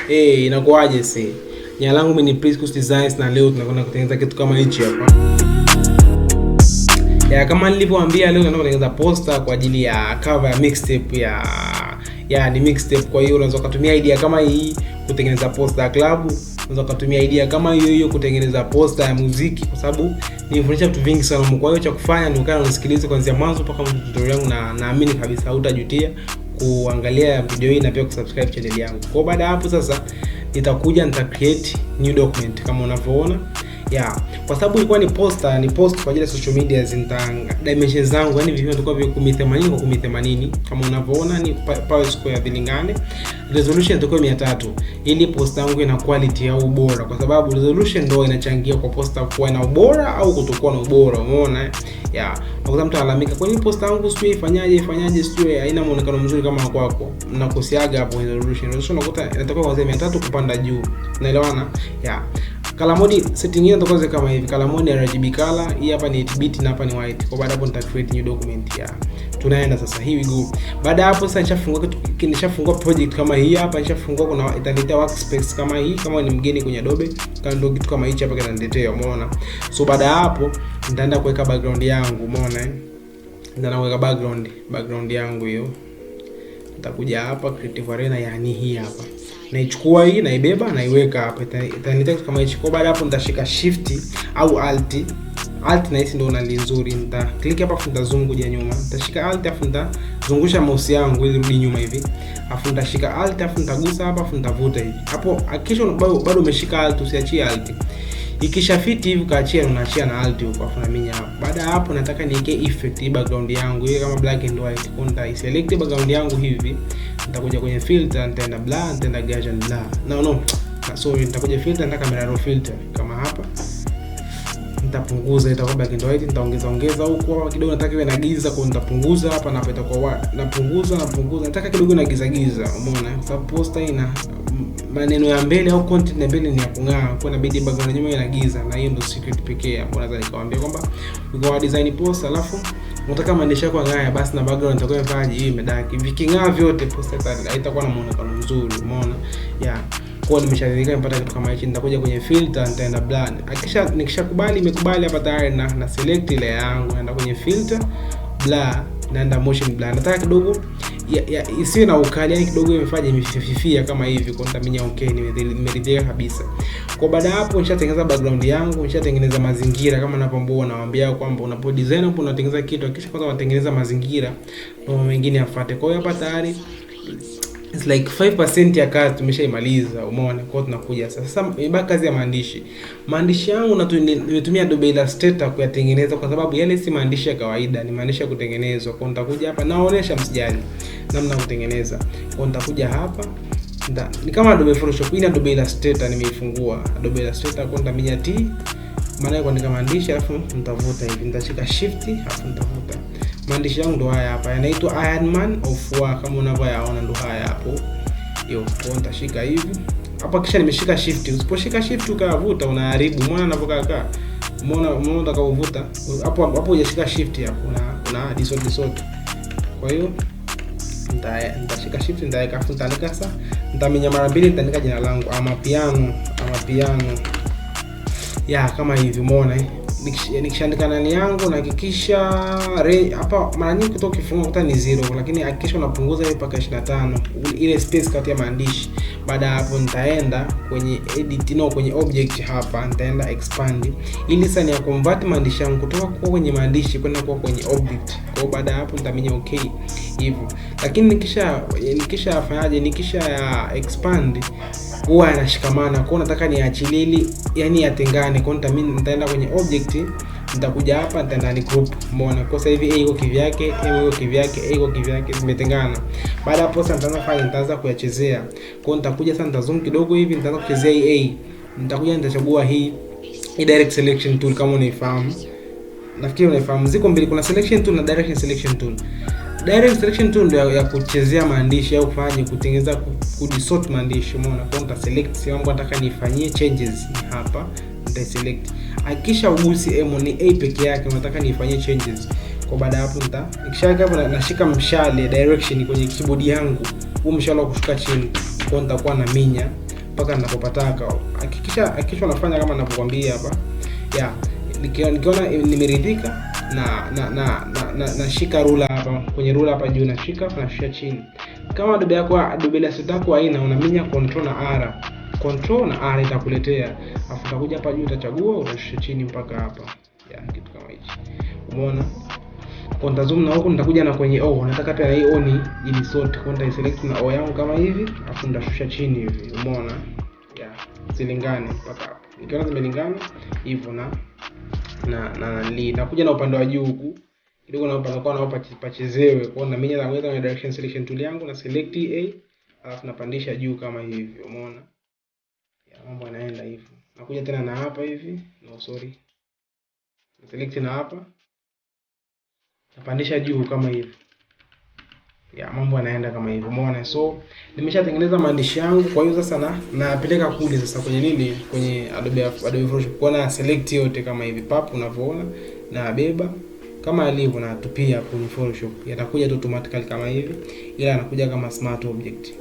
Inakuaje sasa? Jina langu mimi ni Priscus Designs na leo tunakwenda kutengeneza kitu kama hichi hapa. Kama nilivyowaambia leo tunakwenda kutengeneza poster kwa ajili ya cover ya mixtape ni mixtape. Kwa hiyo unaweza kutumia idea kama hii kutengeneza poster ya club, unaweza kutumia idea kama hiyo kutengeneza poster ya muziki, kwa sababu nilifundisha vitu vingi sana. Kwa hiyo cha kufanya ni ukae unisikilize kuanzia mwanzo mpaka mwisho tutorial yangu, na naamini kabisa hutajutia kuangalia video hii na pia kusubscribe channel yangu. Kwa baada ya hapo sasa nita create new document kama unavyoona. Kwa sababu ilikuwa ni post kwa ajili ya social media, dimensions zangu yani vipimo vitakuwa vya 1080 kwa 1080 kama unavyoona, ni power square vilingane, resolution itakuwa 300 ili post yangu ina quality au ubora, kwa sababu resolution ndio inachangia kwa poster kuwa na ubora au kutokuwa na ubora. Umeona wakati mtu analalamika kwa nini poster yangu sijui ifanyaje sijui haina muonekano mzuri kama kwako, mnakosiaga hapo resolution unakuta inatakiwa kuanzia 300 kupanda juu. Unaelewana? Color mode setting hii ndio kama hivi. Color mode ya RGB color, hii hapa ni 8-bit na hapa ni white. Kwa baada hapo nita create new document tunaenda sasa, here we go. Baada hapo sasa nishafungua project kama hii hapa, nishafungua kuna itaniletea workspace kama hii, kama ni mgeni kwenye Adobe kama ndio kitu kama hichi hapa kinaniletea, umeona. So baada hapo nitaenda kuweka background yangu, umeona nitaenda kuweka background yangu hiyo. Nitakuja hapa Creative Arena, yani hii hapa. Naichukua hii naibeba naiweka hapa, itaniletea kama hichi. Kwa baada hapo nitashika shift au alt na hisi ndio unali nzuri. Nita click hapa afu nitazoom kuja nyuma. Nitashika alt afu nitazungusha mouse yangu ili rudi nyuma hivi. Afu nitashika alt afu nitagusa hapa afu nitavuta hivi. Hapo hakikisha bado umeshika alt, usiachie alt. Ikisha fit hivi kaachia, unaachia na alt huko afu naminya hapo. Baada hapo nataka niweke effect hii background yangu iwe kama black and white. Kwa nita select background yangu hivi. Nitakuja kwenye filter, nitaenda blur, nitaenda Gaussian blur. Sorry, nitakuja filter, nita camera raw filter kama hapa. Nitapunguza itakuwa black and white, nitaongeza huko hapa kidogo, nataka iwe na giza, kwa nitapunguza hapa na hapa itakuwa napunguza. Nataka kidogo na giza, umeona? Kwa sababu poster ina maneno ya mbele au content ya mbele ni ya kung'aa, kwa inabidi background nyuma ina giza, na hiyo ndio secret pekee ambayo naweza nikawaambia kwamba ukiwa design poster alafu unataka maandishi yako ng'aa, basi na background itakuwa imevaje, hiyo imedaki. Viking'aa vyote poster haitakuwa na muonekano mzuri, umeona? Kwa nimeshaweka mpaka kitu kama hichi. Nitakuja kwenye filter, nitaenda blur. Nikishakubali imekubali hapa tayari na select ile yangu, naenda kwenye filter, blur, naenda motion blur. Nataka kidogo isiwe na ukali, yani kidogo imefanya imefifia kama hivi, kwa nitaminya okay, nimeridhika kabisa. Kwa baada hapo nishatengeneza background yangu, nishatengeneza mazingira kama ninavyoambia, nawaambia kwamba unapo design hapo unatengeneza kitu, kisha kwanza unatengeneza mazingira na mengine yafuate. Kwa hiyo hapa tayari it's like 5% ya kazi tumeshaimaliza, umeona. Kwa tunakuja sasa imebaki kazi ya maandishi yangu, nimetumia Adobe Illustrator kuyatengeneza, kwa sababu yale si maandishi ya kawaida, ni maandishi ya kutengenezwa. Kwa nitakuja hapa naonesha, msijali namna ya kutengeneza. Kwa nitakuja hapa ni kama Adobe Photoshop, hii Adobe Illustrator nimeifungua Adobe Illustrator. Kwa nitaminya T maana kuandika maandishi, alafu nitavuta hivi, nitashika shift alafu nitavuta. Maandishi yangu ndo haya hapa, yanaitwa Iron Man of War kama unavyoyaona, ndo haya hapo hiyo. Kwa nitashika hivi hapa, kisha nimeshika shift. Usiposhika shift ukavuta unaharibu, umeona ninavyokaa. Umeona utakaovuta hapo hujashika shift hapo, una distort. Kwa hiyo nitashika shift, nitaweka afu nitaandika sasa, nitaminya mara mbili, nitaandika jina langu ama piano kama hivi, umeona. Nikishaandika nani yangu na hakikisha hapa mara nyingi kutoka kifungo kuta ni 0, lakini hakikisha unapunguza hiyo mpaka 25 ile space kati ya maandishi. Baada hapo nitaenda kwenye edit kwenye object hapa, nitaenda expand ili sasa ni convert maandishi yangu kutoka kwa kwenye maandishi kwenda kwa kwenye object. Kwa baada hapo nitaminya okay hivyo. Lakini nikisha expand huwa yanashikamana, kwa nataka niachilie ili yani yatengane. Kwa nitaenda kwenye object, nitakuja hapa, nitaenda ni group, umeona. Kwa sasa hivi A iko kivyake, A iko kivyake, zimetengana. Baada hapo sasa nitaanza kuyachezea. Kwa nitakuja sasa, nitazoom kidogo hivi, nitaanza kuchezea A. Nitakuja nitachagua hii direct selection tool kama unaifahamu. Nafikiri unaifahamu, ziko mbili, kuna selection tool na direct selection tool. Direct selection tool ndio ya kuchezea maandishi au kutengeneza kudisort maandishi, umeona. Kwa nita select sehemu nataka nifanyie changes hapa, nita select. Hakikisha ugusi ni A peke yake unataka nifanyie changes. Kwa baada hapo nikishaka hapo nashika mshale direction kwenye keyboard yangu, huu mshale wa kushuka chini. Kwa nitakuwa na minya mpaka ninapopataka. Hakikisha unafanya kama ninavyokuambia hapa. Nikiona nimeridhika na shika rula hapa, kwenye rula hapa juu nashika na shusha chini. Kama Adobe Illustrator yako haina, unaminya Control na R itakuletea. Afu utakuja hapa juu utachagua, utashusha chini mpaka hapa. Kitu kama hichi. Umeona? Kwa nitazoom na huko, nitakuja na kwenye nataka pia na hii ni ili sort. Kwa nita select na yangu kama hivi, afu nitashusha chini hivi. Umeona? Zilingane mpaka hapo. Nikiona zimelingana hivyo nakuja na upande wa juu huku kidogo, na upande kwa naomba pachezewe. Kwa hiyo naminya na kwenye direction selection tool yangu na select alafu napandisha juu kama hivi. Umeona? Mambo yanaenda hivyo. Nakuja tena na hapa hivi. Select na hapa. Napandisha juu kama hivi. Mambo yanaenda kama hivyo. Umeona? So nimeshatengeneza maandishi yangu. Kwa hiyo sasa napeleka kule sasa kwenye Adobe Photoshop. Kwa na select yote kama hivi unavyoona, na beba kama alivyo na tupia kwenye Photoshop. Yatakuja automatically kama hivi, ila anakuja kama smart object.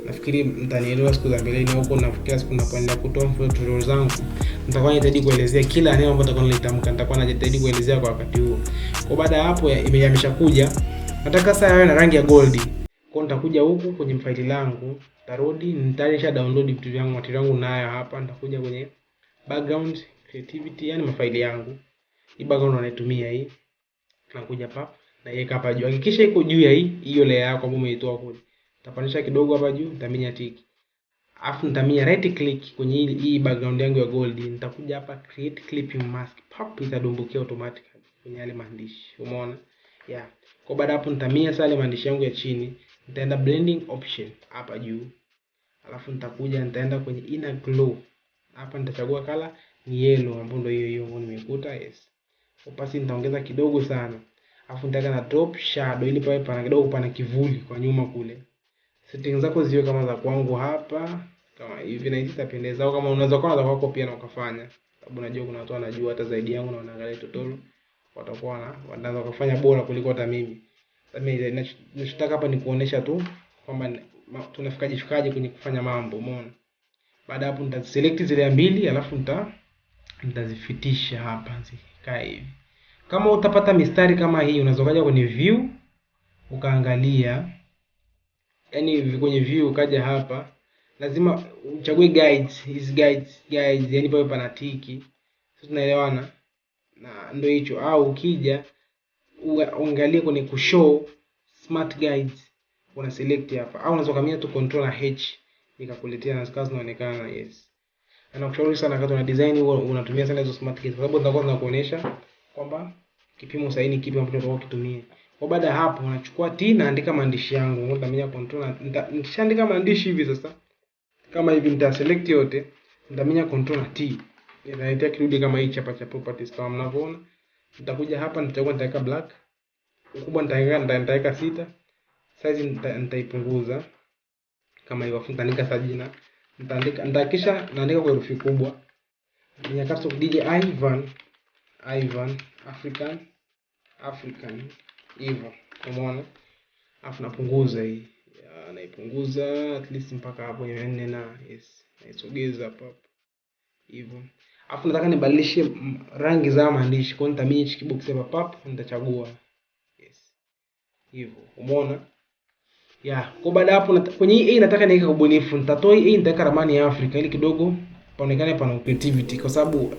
Nafikiri mtanielewa siku za mbeleni, huko nafikiria siku ninapoendelea kutoa tutorial zangu nitakuwa najitahidi kuelezea kila neno ambalo nitakuwa nalitamka, nitakuwa najitahidi kuelezea kwa wakati huo. Kwa baada ya hapo imeshakuja, nataka sasa yawe na rangi ya gold. Kwa nitakuja huku kwenye faili langu, nitarudi, nitaisha download vitu vyangu, material yangu nayo hapa. Nitakuja kwenye background creativity, yani mafaili yangu. Hii background naitumia hii. Nakuja na iweka hapa juu. Hakikisha iko juu ya hiyo layer yako ambayo umeitoa kule. Nitapandisha kidogo hapa juu, nitaminya tick. Alafu nitaminya right click kwenye hii background yangu ya gold. Nitakuja hapa create clipping mask. Itadumbukia automatically kwenye yale maandishi. Umeona? Kwa baada hapo nitaminya sasa yale maandishi yangu ya chini. Nitaenda blending option hapa juu. Alafu nitaenda kwenye inner glow. Hapa nitachagua color ni yellow, ambayo ndio hiyo ambayo nimekuta. Opacity nitaongeza kidogo sana. Alafu nitaweka na drop shadow ili pawe pana kidogo, pana kivuli kwa nyuma kule. Settings zako ziwe kama za kwangu hapa kama hivi, na hizi itapendeza. Au kama unaweza kuwa na kwako pia na ukafanya, sababu najua kuna watu wanajua hata zaidi yangu na wanaangalia tutorial, watakuwa wanaweza kufanya bora kuliko hata mimi. Mimi ninachotaka hapa ni kuonesha tu kwamba tunafikaje kwenye kufanya mambo. Umeona? Baada hapo nitaselect zile mbili, alafu nitazifitisha hapa zikae hivi. Kama utapata mistari kama hii, unaweza kaja kwenye view ukaangalia, yani kwenye view ukaja hapa, lazima uchague guides. Hizi guides yani pale pana tiki. Sisi tunaelewana? Na ndio hicho. Au ukija uangalie kwenye kushow smart guides, una select hapa, au unaweza kamia tu control na H ikakuletea na zikazo zinaonekana. Anakushauri sana wakati una design unatumia sana hizo smart guides, kwa sababu zitakuwa zinakuonesha kwamba kipimo sahihi ni kipi ambacho unataka kutumia. Kwa baada hapo unachukua T na andika maandishi yangu. Nitamenya control nikishaandika maandishi hivi sasa kama hivi, nita select yote, nitamenya control na T. Nitaletea kirudi kama hichi hapa cha properties kama mnavyoona. Nitakuja hapa nitaweka black. Ukubwa nitaweka 6. Size nitaipunguza kama hivyo. Nitaandika sajina. Nitahakisha naandika kwa herufi kubwa. Ni capital DJ Ivan African hivyo. Umeona? Alafu napunguza hii. Naipunguza at least mpaka hapo 4 na naisogeza hapa hivyo. Alafu nataka nibadilishe rangi za maandishi. Kwa hiyo nitaminya hiki kibox hapa nitachagua hivyo. Umeona? Kwa baada hapo kwenye hii nataka niweke ubunifu. Nitatoa hii, nitaweka ramani ya Afrika ili kidogo paonekane pana creativity, kwa sababu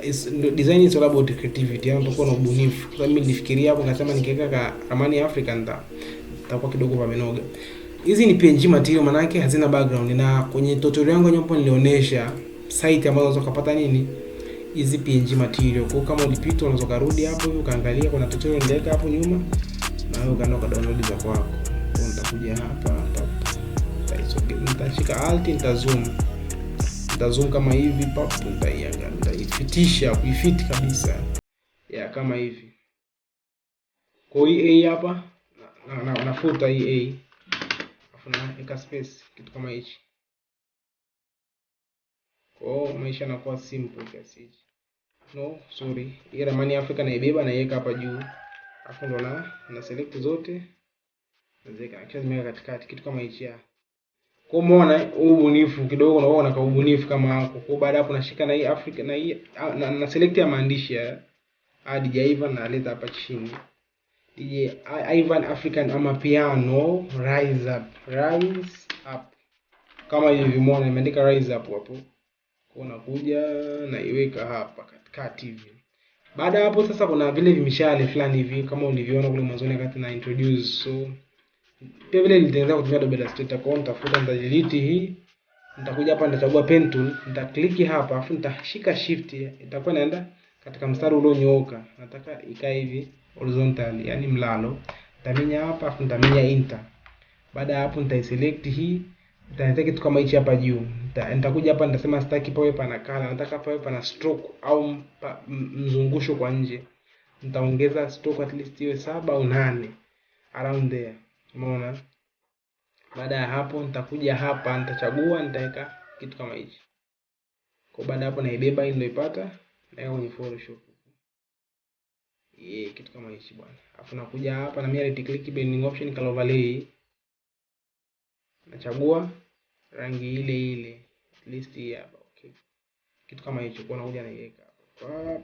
design is all about creativity. Yani tutakuwa na ubunifu. Kwa mimi nilifikiria hapo nikasema nikiweka ramani ya Afrika nitakuwa kidogo pamenoga. Hizi ni PNG material, maana yake hazina background, na kwenye tutorial yangu hapo nilionyesha site ambazo unaweza kupata hizi PNG material. Kwa kama ulipita unaweza kurudi hapo hivi ukaangalia, kuna tutorial niliweka hapo nyuma na wewe ukaenda download za kwako. Nitakuja hapa nitashika alt, nitazoom kama hivi nitaifitisha kuifiti kabisa kama hivi. Kwa hii hapa nafuta hii afu naweka space kitu kama hichi. Kwa maisha yanakuwa simple kiasi hichi. Hii ramani ya Afrika naibeba na iweka hapa juu. Afu ndo na select zote. Naweka kisha zimeweka katikati kitu kama hichi Kwa umeona ubunifu kidogo, unaona kwa ubunifu kama hapo. Kwa baada hapo nashika na hii Africa na hii na select ya maandishi ya DJ Ivan na leta hapa chini. DJ Ivan African Amapiano Rise Up. Kama hivi umeona imeandika Rise Up hapo. Kwa unakuja na iweka hapa katikati hivi. Baada hapo sasa kuna vile vimishale fulani hivi kama ulivyoona kule mwanzo wakati na introduce. So pia vile nitaanza kutumia Adobe Illustrator, kwa nitafuta delete hii. Nitakuja hapa nitachagua pen tool, nitaklik hapa afu nitashika shift, itakuwa inaenda katika mstari ulionyooka. Nataka ikae hivi horizontal, yani mlalo. Nitaminya hapa afu nitaminya enter. Baada hapo nitaiselect hii, nitaweka kitu kama hichi hapa juu. Nitakuja hapa nitasema sitaki pawe pana color, nataka pawe pana stroke au mzungusho kwa nje. Nitaongeza stroke at least iwe 7 au 8 around there. Umeona? Baada ya hapo nitakuja hapa nitachagua, nitaweka kitu kama hichi. Kwa baada hapo naibeba hii ndio ipata, naweka kwenye Photoshop. Kitu kama hichi bwana. Alafu nakuja hapa na mimi right click blending option color overlay. Nachagua rangi ile ile at least hii hapa. Okay. Kitu kama hicho kwa nakuja naiweka hapa.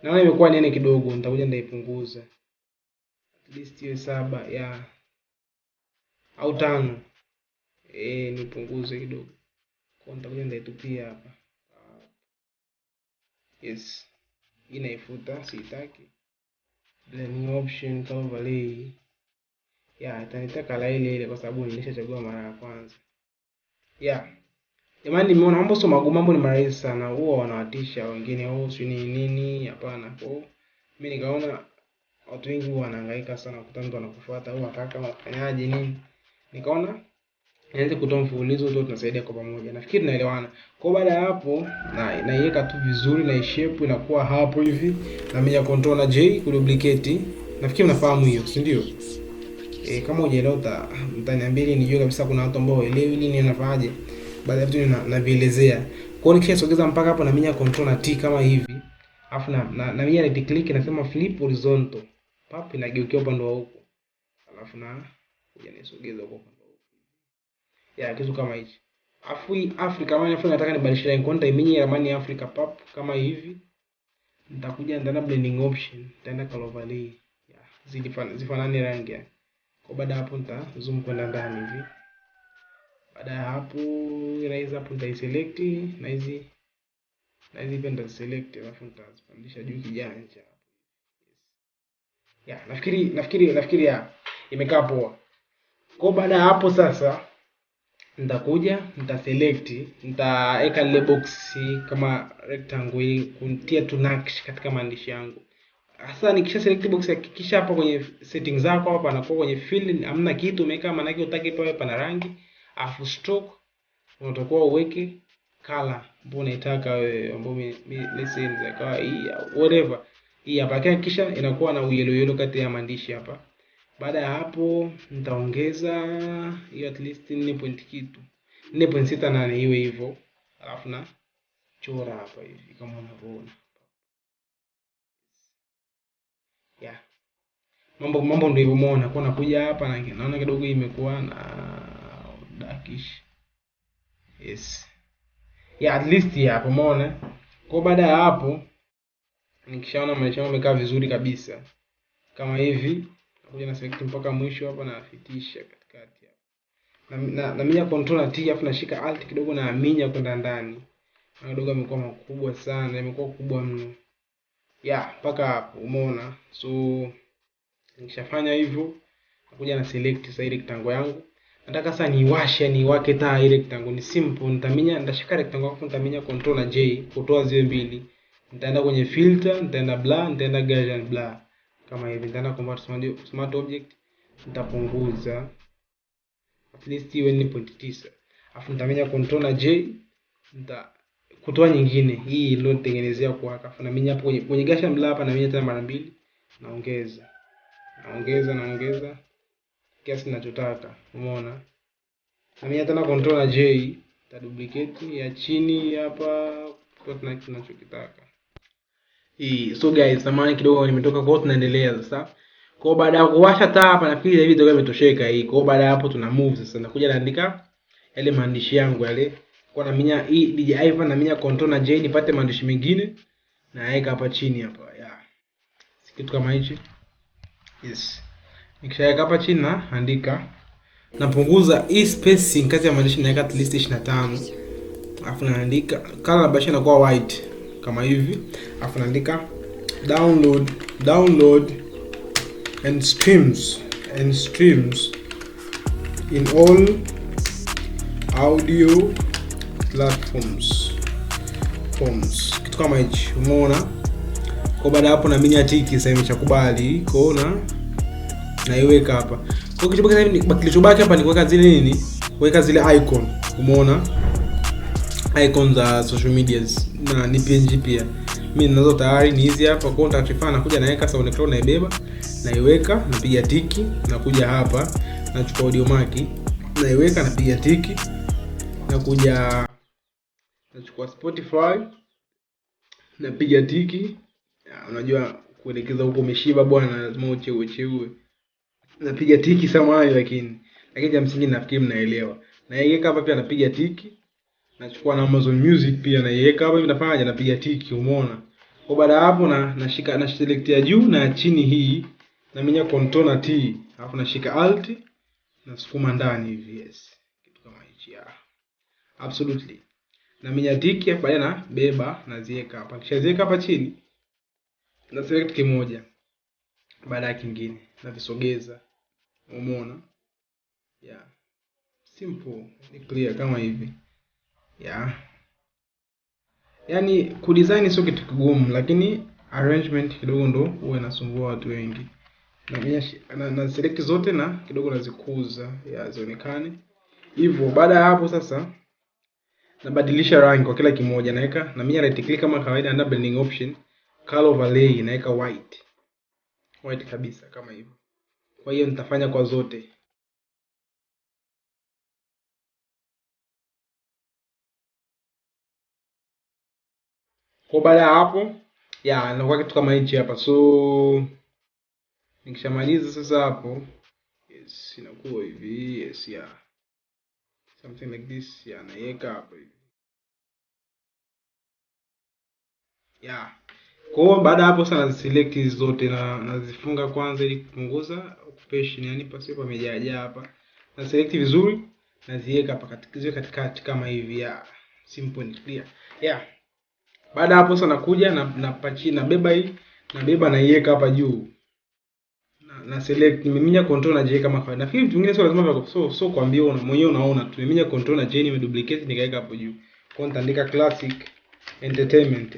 Naona imekuwa nene kidogo, nitakuja ndaipunguza. At least iwe 7 ya au 5. Nipunguze kidogo. Kwa nitakuja ndaitupia hapa. Yes. Inaifuta, sitaki. Blending option color overlay. Itanitaka color ile kwa sababu nilishachagua mara ya kwanza. Jamani nimeona mambo sio magumu, mambo ni marahisi sana. Huwa wanawatisha wengine si nini, hapana. Kwa mimi nikaona watu wengi wanahangaika sana kukutana mtu anakufuata au ataka wafanyaje nini. Nikaona nianze kutoa mfululizo tu tunasaidia kwa pamoja. Nafikiri tunaelewana. Kwa baada ya hapo naiweka tu vizuri na shape inakuwa hapo hivi. Na mimi control na J kuduplicate. Nafikiri mnafahamu hiyo, si ndio? Kama hujaelewa mtaniambia nijue kabisa, kuna watu ambao waelewi nini nafanyaje. Baada ya vitu navielezea. Kwa hiyo nikishasogeza mpaka hapo na mimi control na T kama hivi. Alafu na mimi right click nasema flip horizontal. Pap inageukia upande wa huko. Alafu na kuja nisogeza huko upande wa huko. Kitu kama hichi. Alafu hii Africa kama nataka nibadilishe line, kwa nitaiminya ramani ya Africa pap kama hivi. Nitakuja ndani blending option, nitaenda color overlay. Zifanane rangi yake. Kwa baada hapo nita zoom kwenda ndani hivi. Baada ya hapo rise hapo nitaiselect na hizi pia nitaselect, alafu nitazipandisha juu kijanja. Nafikiri imekaa poa. Kwa baada ya hapo sasa nitakuja nitaselect, nitaweka ile box kama rectangle kuntia tu nakshi katika maandishi yangu. Sasa nikisha select box, hakikisha hapa kwenye settings zako hapa panakuwa kwenye fill hamna kitu umeweka, maana yake utaki pawe pana rangi. Afu stroke unatakuwa uweke color ambayo unaitaka wewe, ambayo let's say nzakawa hii whatever. Hii hapa kisha inakuwa na yellow kati ya maandishi hapa. Baada ya hapo nitaongeza hiyo at least 4.68 iwe hivyo. Alafu na chora hapa hivi kama unavyoona. Mambo ndio hivyo umeona. Kwa nakuja hapa na naona kidogo imekuwa na darkish. Yes. At least hapo umeona. Kwa baada ya hapo nikishaona maisha yangu yamekaa vizuri kabisa kama hivi, nakuja na select mpaka mwisho hapa na afitisha katikati hapa. Na minya control na T afu nashika alt kidogo na minya kwenda ndani. Na kidogo imekuwa makubwa sana, imekuwa kubwa mno. Mpaka hapo umeona. So nikishafanya hivyo nakuja na select sasa ile rectangle yangu. Nataka sasa niwake taa ile rectangle. Ni simple, nitashika rectangle afu nitaminya control na J kutoa ziwe mbili. Nitaenda kwenye filter, nitaenda blur, nitaenda Gaussian blur. Kama hivi nitaenda convert smart object, nitapunguza at least iwe 4.9. Afu nitaminya control na J, kutoa nyingine. Hii ndio nitengenezea kuwaka. Afu naminya hapo kwenye Gaussian blur hapa naminya tena mara mbili. Naongeza kiasi ninachotaka. Umeona? Naminya tena control na J, nitaduplicate ya chini hapa kwa tunachokitaka. So guys, samahani kidogo nimetoka kwa, tunaendelea sasa. Kwa baada ya kuwasha taa hapa nafikiri hivi ndio imetosheka hii. Kwa baada ya hapo tuna move sasa, nakuja naandika yale maandishi yangu yale. Kwa naminya hii DJ Ivan naminya control na J nipate maandishi mengine naweka hapa chini hapa. Yeah. Kitu kama hichi. Yes. Nikishaweka hapa chini na andika. Napunguza hii spacing kati ya maandishi naweka at least 25. Alafu naandika color bashi inakuwa white kama hivi. Alafu naandika download and streams in all audio platforms. Kitu kama hichi, umeona? Kwa baada hapo na mini tiki sasa imeshakubali kuona na iweka hapa. Kwa kitu baki hivi kilichobaki hapa ni kuweka zile nini? Kuweka zile icon. Umeona? Icon za social medias na ni PNG pia. Mimi ninazo tayari ni hizi hapa. Kwa nitakachofanya nakuja naweka SoundCloud naibeba, naiweka, napiga tiki, nakuja hapa, nachukua audio mark, naiweka, napiga tiki, nakuja nachukua Spotify, napiga tiki. Unajua kuelekeza huko umeshiba bwana, lazima ucheue. Napiga tiki samani lakini ya msingi nafikiri mnaelewa. Naiweka hapa pia napiga tiki. Nachukua na Amazon Music pia naiweka hapa, hivi nafanya napiga tiki, umeona? Kwa baada hapo nashika na select ya juu na chini hii na minya control na T, alafu nashika alt na sukuma ndani hivi. Yes. Kitu kama hichi ya. Absolutely. Na minya tiki hapa baadaye na beba naziweka hapa. Kisha ziweka hapa chini na select kimoja baada ya kingine na visogeza. Umeona? Yeah. Simple, ni clear kama hivi. Yeah. Yaani kudesign sio kitu kigumu, lakini arrangement kidogo ndo huwa inasumbua watu wengi. Na select zote na kidogo nazikuza ya zionekane. Hivyo baada ya hapo sasa nabadilisha rangi kwa kila kimoja, naweka na mimi right click kama kawaida na blending option, color overlay naweka white kabisa kama hivyo. Kwa hiyo nitafanya kwa zote. Kwa baada ya hapo inakuwa kitu kama hichi hapa. So nikishamaliza sasa hapo, yes, inakuwa hivi. Yes, something like this. Naweka hapo hivi. Kwa baada hapo sasa naziselect hizo zote na nazifunga kwanza ili kupunguza occupation, yani pasipo pamejaa hapa. Na select vizuri naziweka hapa katikati kama hivi. Simple and clear. Baada hapo sasa nakuja na pachi na beba hii, na beba naiweka hapa juu. Na select nimeminya control na J kama kawaida. Nafikiri vitu vingine sio lazima so kuambia mwenyewe unaona. Tumeminya control na J nimeduplicate nikaweka hapo juu. Kwa nitaandika classic entertainment.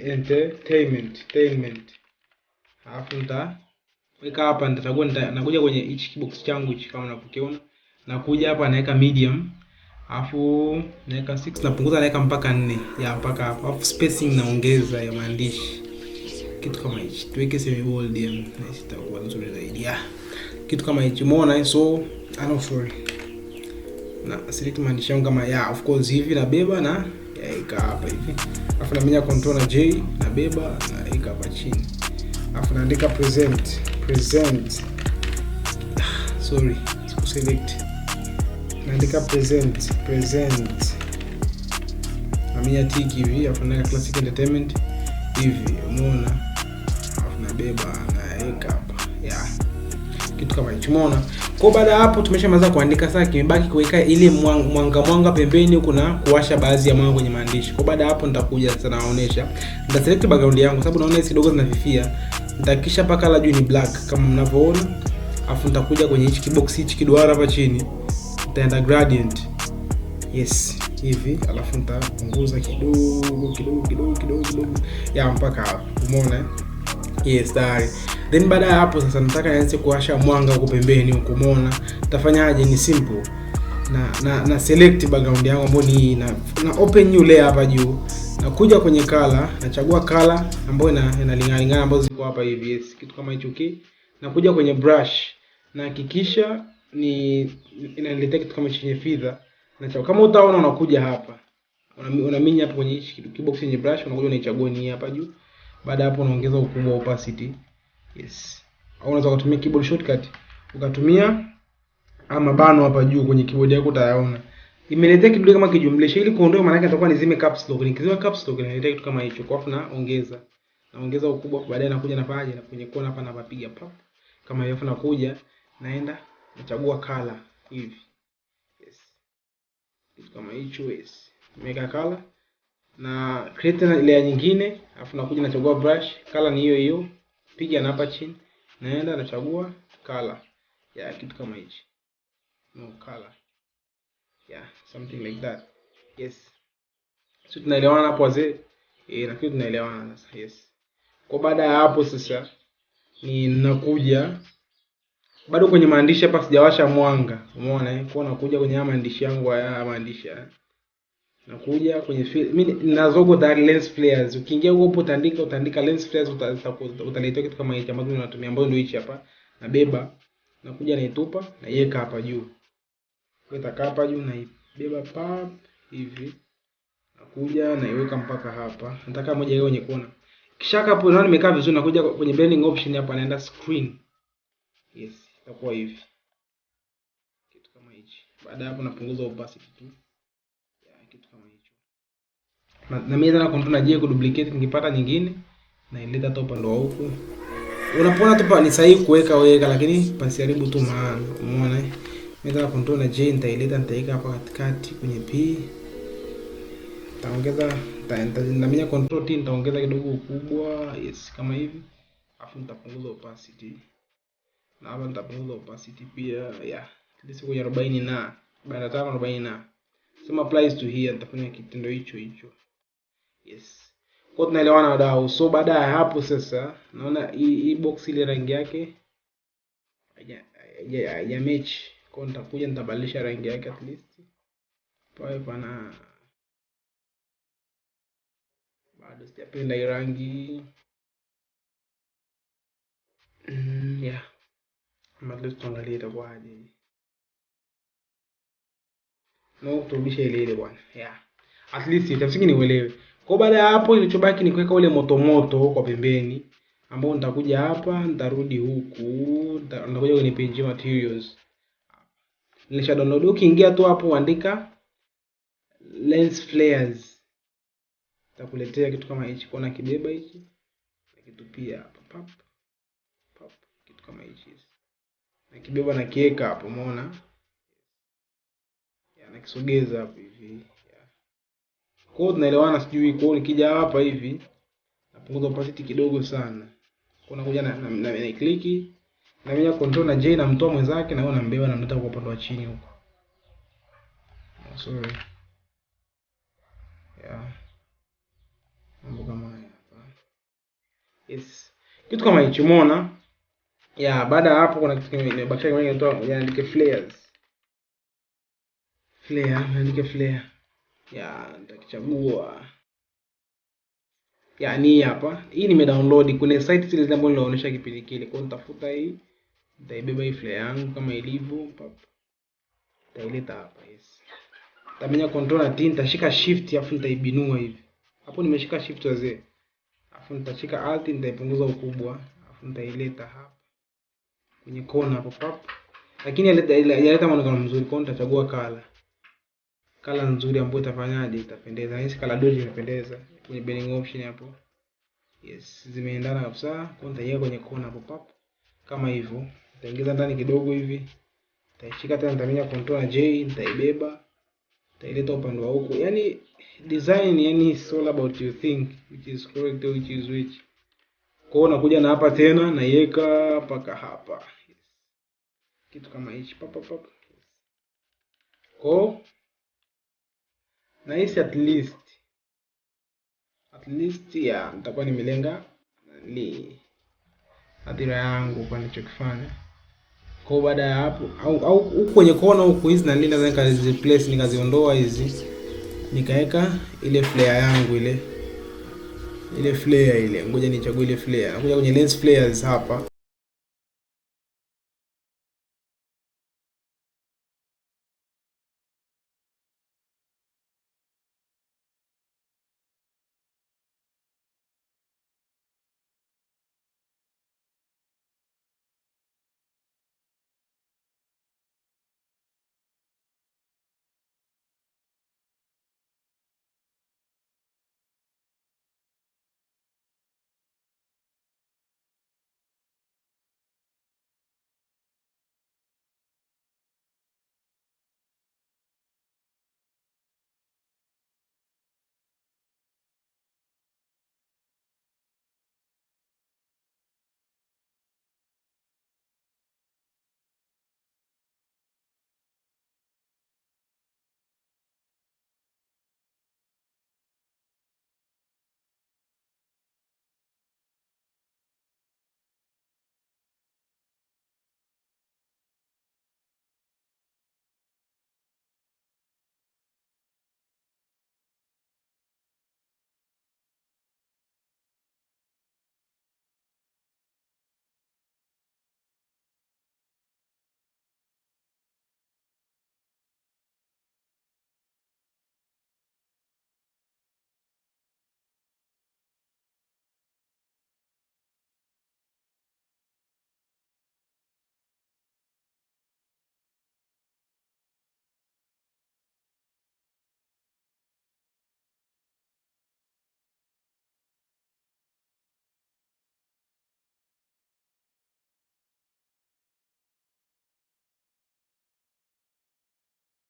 Alafu nitaweka hapa, nitachagua nakuja kwenye each box changu hichi kama unapokiona. Nakuja hapa naweka medium. Alafu naweka 6 napunguza naweka mpaka 4. Mpaka hapo. Alafu spacing naongeza ya maandishi. Kitu kama hichi. Tuweke semi bold na itakuwa nzuri zaidi. Kitu kama hichi. Umeona? So, sorry. Na select maandishi yangu kama of course hivi na beba na yaika hapa hivi. Alafu naminya control na J na beba na yaika hapa chini. Alafu naandika present. Sorry. Select. Naandika present. Naminya tiki hivi, alafu naandika classic entertainment hivi, umeona? Alafu nabeba na weka hapa. Kitu kama hicho, umeona? Kwa baada ya hapo tumeshamaliza kuandika, sasa kimebaki kuweka ile mwanga pembeni huko na kuwasha baadhi ya mwanga kwenye maandishi. Kwa baada ya hapo nitakuja sasa naonesha. Nitaselect background yangu sababu naona hizi kidogo zinafifia. Nitahakikisha paka la juu ni black kama mnavyoona. Alafu nitakuja kwenye hichi kibox hichi kiduara hapa chini. Nitaenda gradient. Yes, hivi. Alafu nitapunguza kidogo. Mpaka hapo. Umeona? Yes, tayari. Then baada ya hapo sasa nataka nianze kuwasha mwanga huko pembeni huko, umeona? Nitafanyaje? Ni simple. Na select background yangu ambayo ni na open new layer hapa juu. Na kuja kwenye color, nachagua color ambayo inalingana ambazo ziko hapa hivi. Yes, kitu kama hicho na kuja kwenye brush. Na hakikisha ni inaniletea kitu kama chenye feather. Na kama utaona unakuja hapa. Unaminya hapo kwenye kibox yenye brush, unakuja unaichagua ni hapa juu. Baada hapo unaongeza ukubwa opacity. Yes. au unaweza kutumia keyboard shortcut ukatumia ama bano hapa juu kwenye keyboard yako utayaona. Imeletea kidude kama kijumlisha, ili kuondoa maana yake atakuwa nizime caps lock. Nikizima caps lock inaletea kitu kama hicho. Kwa afu naongeza ukubwa, baadaye nakuja na paje na kwenye kona hapa napapiga pop. Kama hiyo, nakuja naenda nachagua color hivi. Yes. Kitu kama hicho, yes. Nimeweka color na create na layer nyingine, afu nakuja nachagua brush, color ni hiyo hiyo. Piga na hapa chini. Naenda nachagua color. Ya kitu kama hichi. No color. Yeah, something like that. Yes. So tunaelewana hapo wazee? Na kitu tunaelewana sasa. Yes. Kwa baada ya hapo sasa ninakuja bado kwenye maandishi hapa sijawasha mwanga. Umeona kwa nakuja kwenye maandishi yangu haya maandishi haya. Nakuja kwenye mimi ninazogo tayari lens flares. Ukiingia huko utaandika lens flares, utaletea kitu kama hichi ambacho tunatumia, ambayo ndio hichi hapa. Nabeba, nakuja naitupa, naiweka hapa juu. Weka hapa juu na beba pap hivi. Nakuja naiweka mpaka hapa. Nataka moja iwe kwenye kona. Kisha hapo naona nimekaa vizuri, nakuja kwenye blending option hapa, naenda screen. Yes, itakuwa hivi. Kitu kama hichi. Baada hapo napunguza opacity tu. Ya kitu kama hicho. Na mimi na control na J ku duplicate, nikipata nyingine na ileta hata upande wa huku. Unapoona tu ni sahihi kuweka lakini pasiharibu tu maana. Umeona Mimi na control na J nitaileta hapa katikati kwenye P. Nitaongeza nitaminya control T, nitaongeza kidogo ukubwa, yes, kama hivi. Afu nitapunguza opacity. Na hapa nitapunguza opacity pia, yeah. This kwenye 40 na 45 40 na. Sema applies to here, nitafanya kitendo hicho. Yes. Kwa tunaelewana wadau. So baada ya hapo sasa naona hii box ile rangi yake ya match. Kwa nitakuja nitabadilisha rangi yake at least. Pale pana bado sijapenda hii rangi. Yeah. Let's tuangalie itakuwaje. No, turudisha ile bwana. Yeah. At least itamsingi niuelewe. Kwa baada ya hapo ilichobaki ni kuweka ule moto kwa pembeni, ambao nitakuja hapa, nitarudi huku, nitakuja kwenye page materials. Nilisha download. Ukiingia tu hapo andika lens flares. Takuletea kitu kama hichi, kuna kibeba hichi. Nakitupia hapa pop. Kitu kama hichi. Na kibeba na kiweka hapo, umeona? Ya nakisogeza hapo hivi. Kwa hiyo tunaelewana sijui. Kwa hiyo nikija hapa hivi napunguza opacity kidogo sana. Kwa nakuja na click na mimi control na J na mtoa mwenzake na wewe nambeba na mleta kwa upande wa chini huko. Sorry. Yeah. Mambo kama haya hapa. Yes. Kitu kama hicho umeona? Yeah, baada hapo kuna kitu kimebaki kama inaitwa yaandike flares. Yaandike flare. Yeah, nitakichagua. Yani hapa. Hii nimedownload kwenye site zile ambazo nilionyesha kipindi kile. Kwa hiyo nitafuta hii. Nitaibeba hii flare yangu kama ilivyo. Nitaileta hapa, yes. Nitamenya control na T, nitashika shift afu nitaibinua hivi. Hapo nimeshika shift wazee. Afu nitashika alt, nitaipunguza ukubwa. Afu nitaileta hapa kwenye kona hapo pop. Lakini yaleta muonekano mzuri, kwa hiyo nitachagua color. Color nzuri ambayo itafanyaje, itapendeza. Hizi color dodge inapendeza kwenye blending option hapo. Yes, zimeendana kabisa. Kwa hiyo nitaiweka kwenye kona hapo pop. Kama hivyo. Nitaingiza ndani kidogo hivi. Nitaishika tena, nitamenya control na J, nitaibeba. Nitaileta upande wa huko. Yani design is all about you think which is correct or which is which. Kwa hiyo nakuja na hapa tena naiweka mpaka hapa. Yes. Kitu kama hichi pop. Kwa na hisi at least ya nitakuwa nimelenga hadhira yangu kwa nilichokifanya. Kwa baada ya hapo au huko kwenye kona huko hizi na nini naweza nikazireplace, nikaziondoa hizi, nikaweka ile flare yangu ile flare ile. Ngoja nichague ile flare. Nakuja kwenye lens flares hapa.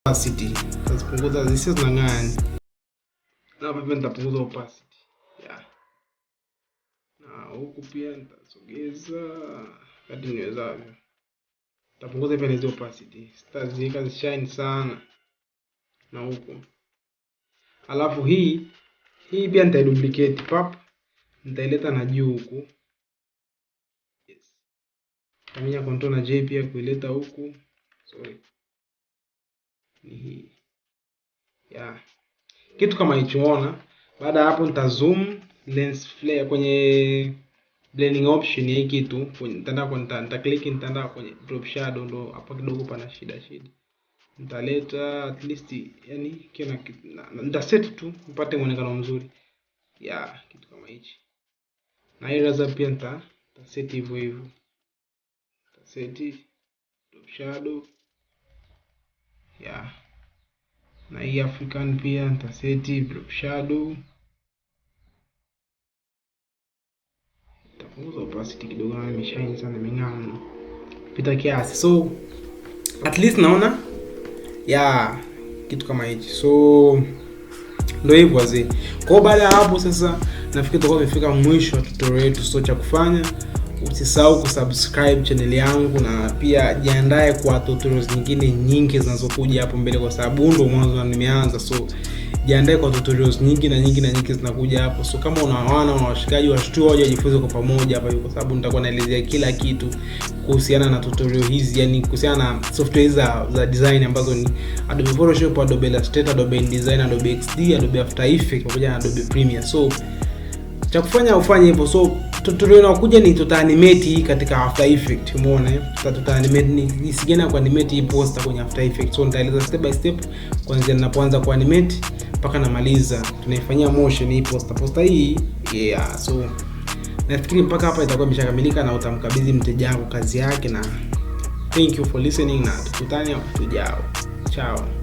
opacity, nitapunguza zisizo zinang'aa. Na hapa pia nitapunguza opacity. Yeah. Na huku pia nitasogeza kadri niwezavyo. Nitapunguza pia hizo opacity. Sitaziweka zishine sana. Na huku. Alafu hii pia nitaiduplicate pap. Nitaileta na juu huku. Yes. Nitaminya control na J pia kuileta huku. Sorry. Ni hii. Yeah. Kitu kama hicho unaona. Baada hapo nita zoom lens flare kwenye blending option ya hii kitu. Nita click nitaenda kwenye drop shadow, ndo hapo kidogo pana shida. Nitaleta at least yani kiona nita set tu upate muonekano mzuri. Yeah, kitu kama hichi. Na hii razor pia nita set hivyo. Nita set drop shadow. Yeah. Na hii African pia nita set drop shadow. Nitapunguza opacity kidogo, na imeshine sana, imeng'aa mno pita kiasi. So at least naona ya kitu kama hichi. So ndio hivyo wazee. Kwa baada ya hapo sasa nafikiri tutakuwa tumefika mwisho wa tutorial yetu. So cha kufanya, usisahau kusubscribe channel yangu, na pia jiandae kwa tutorials nyingine nyingi zinazokuja hapo mbele, kwa sababu ndio mwanzo nimeanza. So jiandae kwa tutorials nyingi zinakuja hapo. So kama una washikaji washtua waje jifunze kwa pamoja hapa, kwa sababu nitakuwa naelezea kila kitu kuhusiana na tutorial hizi, yani kuhusiana na software za design ambazo ni Adobe Photoshop, Adobe Illustrator, Adobe InDesign, Adobe XD, Adobe After Effects pamoja na Adobe Premiere. So cha kufanya ufanye hivyo. So tutorial inayokuja ni tutaanimate katika After Effects. Umeona tutaanimate ni jinsi gani ya kuanimate hii poster kwenye After Effects. So nitaeleza step by step kuanzia ninapoanza kuanimate mpaka namaliza. Tunaifanyia motion hii poster hii. Yeah, so nafikiri mpaka hapa itakuwa imeshakamilika na utamkabidhi mteja wako kazi yake. Na thank you for listening, na tukutane wakati ujao. Ciao.